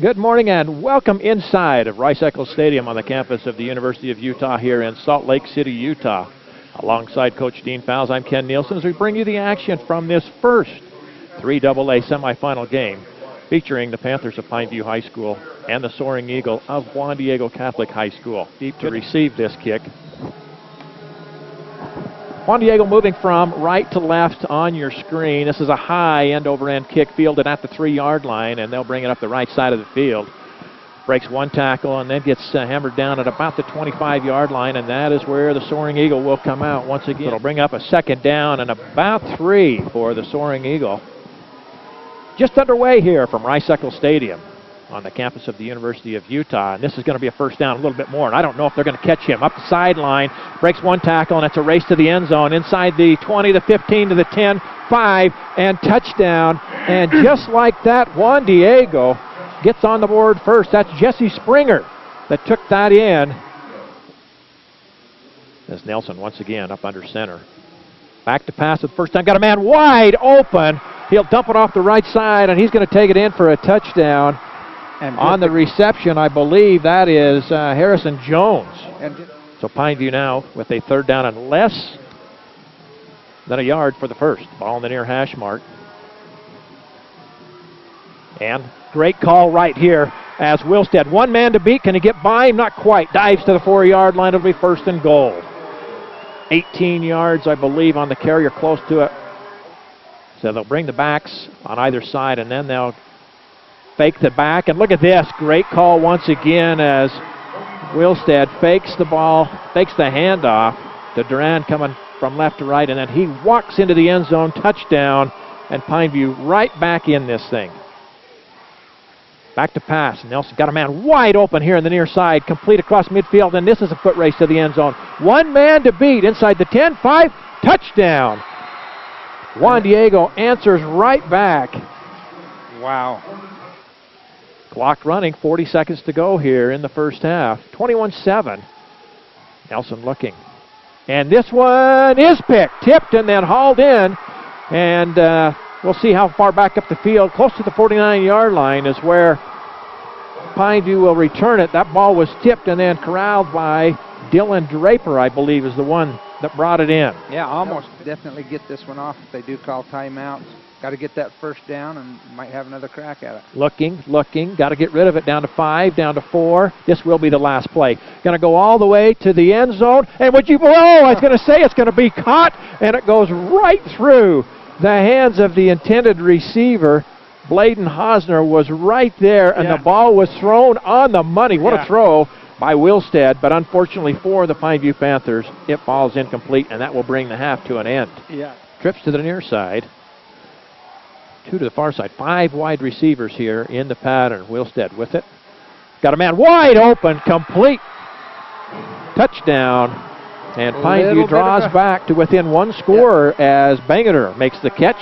Good morning and welcome inside of Rice-Eccles Stadium on the campus of the University of Utah here in Salt Lake City, Utah. Alongside Coach Dean Fowles, I'm Ken Nielsen as we bring you the action from this first 3AA semifinal game featuring the Panthers of Pine View High School and the Soaring Eagle of Juan Diego Catholic High School. Deep to receive this kick. Juan Diego moving from right to left on your screen. This is a high end-over-end kick fielded at the 3-yard line, and they'll bring it up the right side of the field. Breaks one tackle and then gets hammered down at about the 25-yard line, and that is where the Soaring Eagle will come out once again. It'll bring up a second down and about 3 for the Soaring Eagle. Just underway here from Rice-Eccles Stadium on the campus of the University of Utah, and this is going to be a first down a little bit more, and I don't know if they're going to catch him. Up the sideline, breaks one tackle, and it's a race to the end zone. Inside the 20, the 15, to the 10, 5, and touchdown. And just like that, Juan Diego gets on the board first. That's Jesse Springer that took that in. As Nelson once again up under center. Back to pass at the first time. Got a man wide open. He'll dump it off the right side, and he's going to take it in for a touchdown. And on the reception, I believe that is Harrison Jones. So Pine View now with a third down and less than a yard for the first. Ball in the near hash mark. And great call right here as Wilstead. One man to beat. Can he get by him? Not quite. Dives to the 4-yard line. It'll be first and goal. 18 yards, I believe, on the carrier, close to it. So they'll bring the backs on either side, and then they'll fake the back. And look at this. Great call once again as Wilstead fakes the ball, fakes the handoff to Duran coming from left to right, and then he walks into the end zone. Touchdown, and Pine View right back in this thing. Back to pass. Nelson got a man wide open here in the near side, complete across midfield, and this is a foot race to the end zone. One man to beat inside the 10, 5, touchdown. Juan Diego answers right back. Wow. Clock running, 40 seconds to go here in the first half. 21-7. Nelson looking. And this one is picked, tipped, and then hauled in. And we'll see how far back up the field. Close to the 49-yard line is where Pine View will return it. That ball was tipped and then corralled by Dylan Draper, I believe, is the one that brought it in. Yeah, almost definitely get this one off if they do call timeouts. Got to get that first down and might have another crack at it. Looking. Got to get rid of it. Down to 5, down to 4. This will be the last play. Going to go all the way to the end zone. And would you, I was going to say it's going to be caught, and it goes right through the hands of the intended receiver. Bladen Hosner was right there, and the ball was thrown on the money. What a throw by Wilstead, but unfortunately for the Pine View Panthers, it falls incomplete, and that will bring the half to an end. Yeah. Trips to the near side. 2 to the far side. 5 wide receivers here in the pattern. Wilstead with it. Got a man wide open, complete. Touchdown. And Pine View draws back to within 1 score as Bangerter makes the catch.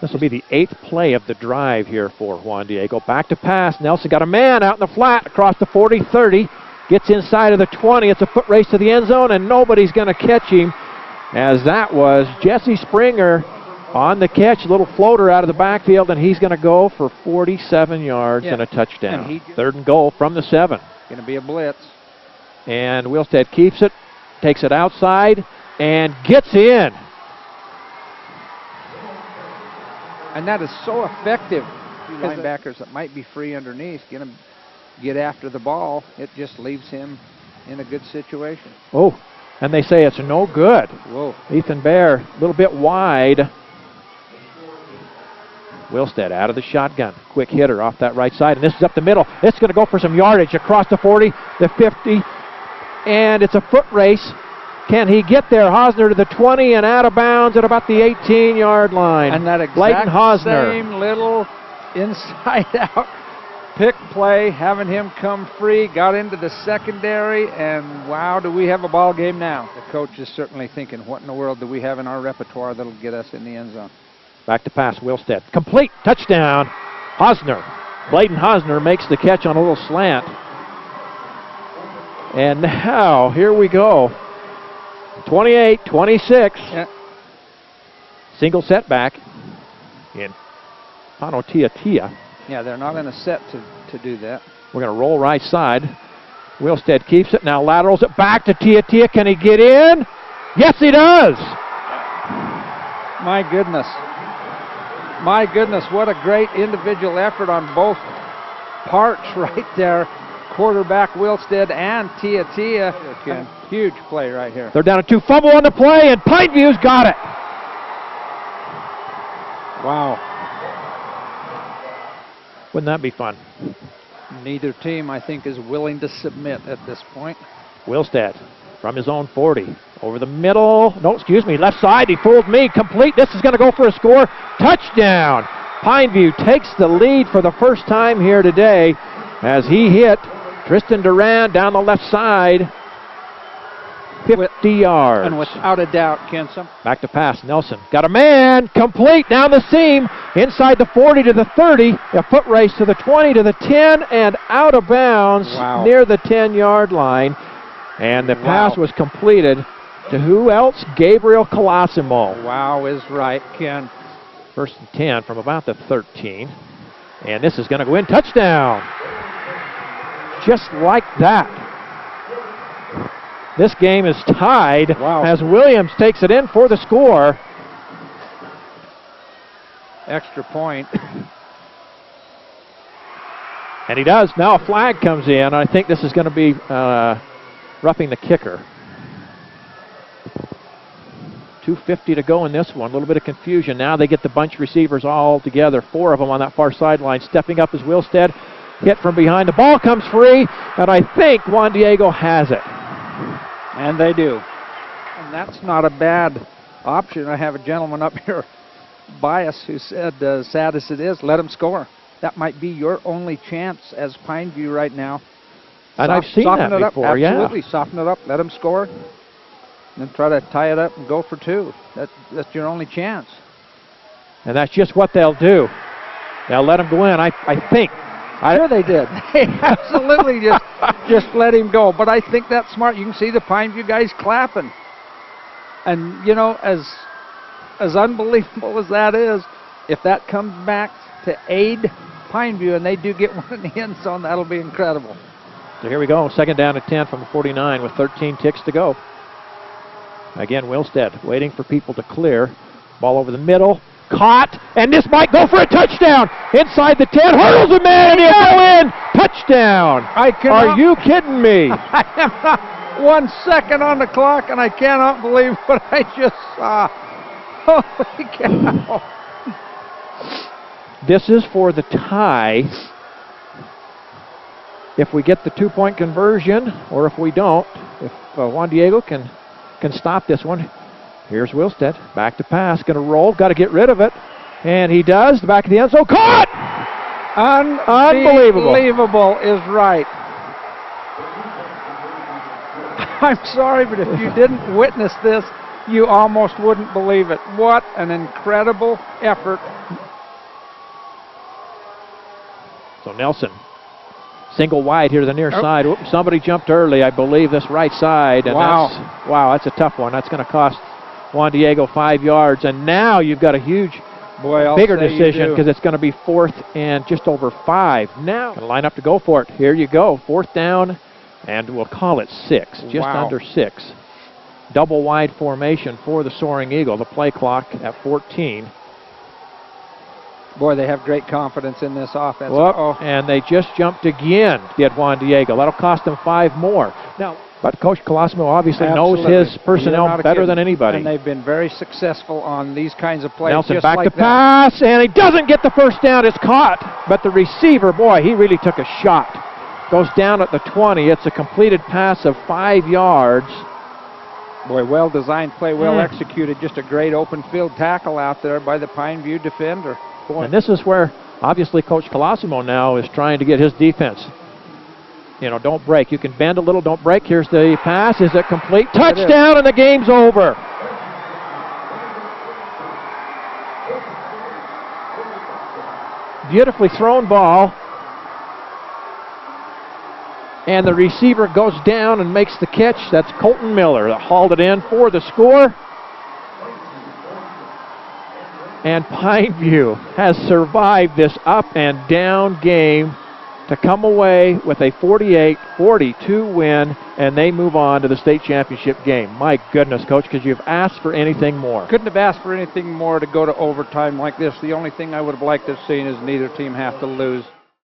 This will be the 8th play of the drive here for Juan Diego. Back to pass. Nelson got a man out in the flat across the 40, 30. Gets inside of the 20. It's a foot race to the end zone, and nobody's going to catch him, as that was Jesse Springer on the catch. A little floater out of the backfield, and he's going to go for 47 yards and a touchdown. And third and goal from the 7. Going to be a blitz. And Wilstead keeps it, takes it outside, and gets in. And that is so effective. Linebackers that might be free underneath, get after the ball. It just leaves him in a good situation. Oh, and they say it's no good. Whoa. Ethan Bear, a little bit wide. Wilstead out of the shotgun. Quick hitter off that right side, and this is up the middle. It's going to go for some yardage across the 40, the 50, and it's a foot race. Can he get there? Hosner to the 20 and out of bounds at about the 18-yard line. And that exact same little inside-out pick play, having him come free, got into the secondary, and wow, do we have a ball game now. The coach is certainly thinking, what in the world do we have in our repertoire that'll get us in the end zone? Back to pass, Wilstead. Complete, touchdown, Hosner. Bladen Hosner makes the catch on a little slant. And now, here we go. 28-26. Yeah. Single setback in Panotia. Yeah, they're not in a set to to do that. We're going to roll right side. Wilstead keeps it, now laterals it back to Tia. Can he get in? Yes, he does! My goodness. My goodness, what a great individual effort on both parts right there. Quarterback Wilstead and Tia. Huge play right here. They're down to 2. Fumble on the play, and Pine View's got it. Wow. Wouldn't that be fun? Neither team, I think, is willing to submit at this point. Wilstead from his own 40. Over the middle. No, excuse me, left side. He fooled me. Complete. This is going to go for a score. Touchdown. Pine View takes the lead for the first time here today as he hit Tristan Duran down the left side. 50 yards. And without a doubt, Ken, back to pass. Nelson got a man. Complete down the seam. Inside the 40 to the 30. A foot race to the 20 to the 10 and out of bounds near the 10-yard line. And the pass was completed to who else? Gabriel Colosimo. Wow is right, Ken. First and 10 from about the 13. And this is going to go in. Touchdown. Just like that. This game is tied as Williams takes it in for the score. Extra point. And he does. Now a flag comes in. I think this is going to be roughing the kicker. 2:50 to go in this one. A little bit of confusion. Now they get the bunch receivers all together. 4 of them on that far sideline. Stepping up is Wilstead. Hit from behind. The ball comes free. And I think Juan Diego has it. And they do. And that's not a bad option. I have a gentleman up here, Bias, who said, as sad as it is, let him score. That might be your only chance as Pine View right now. And I've seen that before, Absolutely, soften it up, let him score, and then try to tie it up and go for 2. That's your only chance. And that's just what they'll do. They'll let him go in, I think. Sure they did. They absolutely just let him go. But I think that's smart. You can see the Pine View guys clapping. And, you know, as unbelievable as that is, if that comes back to aid Pine View and they do get one in the end zone, that'll be incredible. So here we go. Second down and 10 from the 49 with 13 ticks to go. Again, Wilstead waiting for people to clear. Ball over the middle. Caught, and this might go for a touchdown. Inside the 10, hurdles a man, and he'll go in. Touchdown. Are you kidding me? I am not 1 second on the clock, and I cannot believe what I just saw. Holy cow. This is for the tie. If we get the 2-point conversion, or if we don't, if Juan Diego can stop this one. Here's Wilstead, back to pass, going to roll, got to get rid of it, and he does. The back of the end zone, caught! Unbelievable. Unbelievable is right. I'm sorry, but if you didn't witness this, you almost wouldn't believe it. What an incredible effort. So Nelson, single wide here to the near side. Oops, somebody jumped early, I believe, this right side. And that's a tough one. That's going to cost Juan Diego 5 yards, and now you've got a huge, bigger decision because it's going to be 4th and just over 5. Now, going to line up to go for it. Here you go, 4th down, and we'll call it 6, just under 6. Double wide formation for the Soaring Eagle. The play clock at 14. Boy, they have great confidence in this offense. And they just jumped again, get Juan Diego. That'll cost them 5 more. Now, but Coach Colosimo obviously knows his personnel better than anybody. And they've been very successful on these kinds of plays. Nelson back to pass, and he doesn't get the first down. It's caught, but the receiver, boy, he really took a shot. Goes down at the 20. It's a completed pass of 5 yards. Boy, well-designed play, well-executed. Just a great open field tackle out there by the Pine View defender. Boy. And this is where, obviously, Coach Colosimo now is trying to get his defense. You know, don't break. You can bend a little, don't break. Here's the pass. Is it complete? Touchdown, and the game's over. Beautifully thrown ball. And the receiver goes down and makes the catch. That's Colton Miller that hauled it in for the score. And Pine View has survived this up and down game to come away with a 48-42 win, and they move on to the state championship game. My goodness, Coach, because you've asked for anything more. Couldn't have asked for anything more to go to overtime like this. The only thing I would have liked to have seen is neither team have to lose.